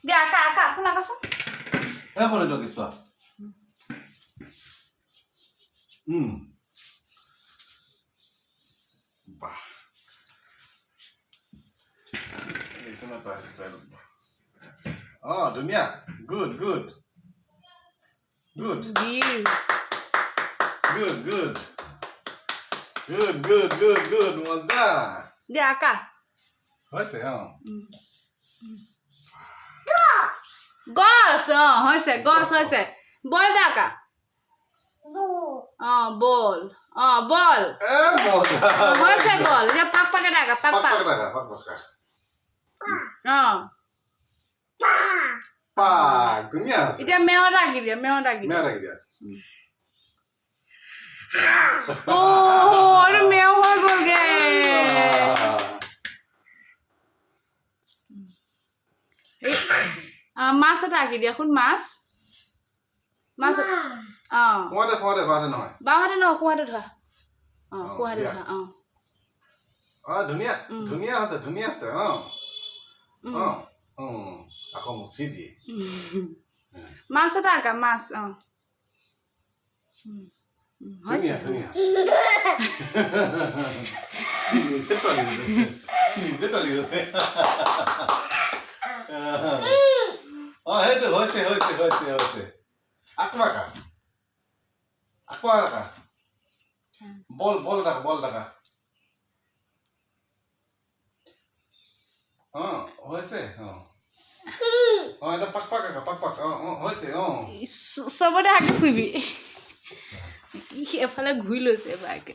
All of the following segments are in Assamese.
Dia aka aku nak kasih. Boleh dong kisah. Bah. Ini sana pastel. Oh, dunia. Good. Good. Manja. Dia aka. হৈছে গছ হৈছে গছ হৈছে বল দে আকা বল বল হৈছে বল যে পাক পাকে দাগা পাক পাক পাক ধুনীয়া আছে এতিয়া মেও রাখি দিয়া ও আরে মেও হয়ে গল গে মাছ এটা আঁকি দিয়া এখন মাছ খুৱাতে নহয় বাহাতে নহয় খুৱাতে ধোৱা খুৱাতে ধোৱা ধুনীয়া আছে আকৌ মুচি দিয়ে মাছ এটা আঁকা মাছ ধুনীয়া নিজে তলি গৈছে সেইটো হৈছে আকৌ আঁকা বল ডাকা হৈছে এটা পাক হৈছে চবতে আঁকি ফুৰিবি এফালে ঘূৰি লৈছে বাইকে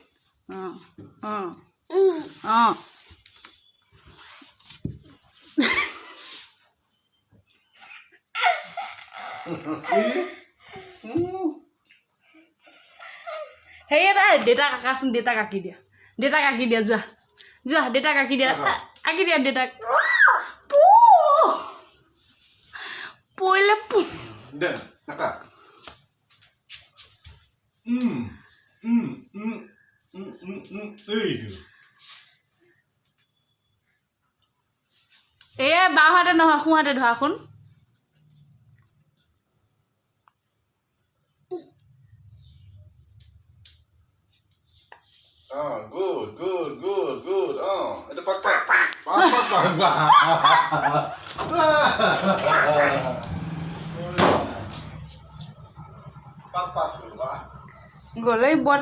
সেই এটা দেউতাক আঁকাচোন দেউতাক আঁকি দিয়া যোৱা দেউতাক আঁকি দিয়া দেউতাক পৰিলে বাওঁহাতে নহয় সোঁহাতে ধৰা শুন Good. Itu pak. Pas. গ'লে বটা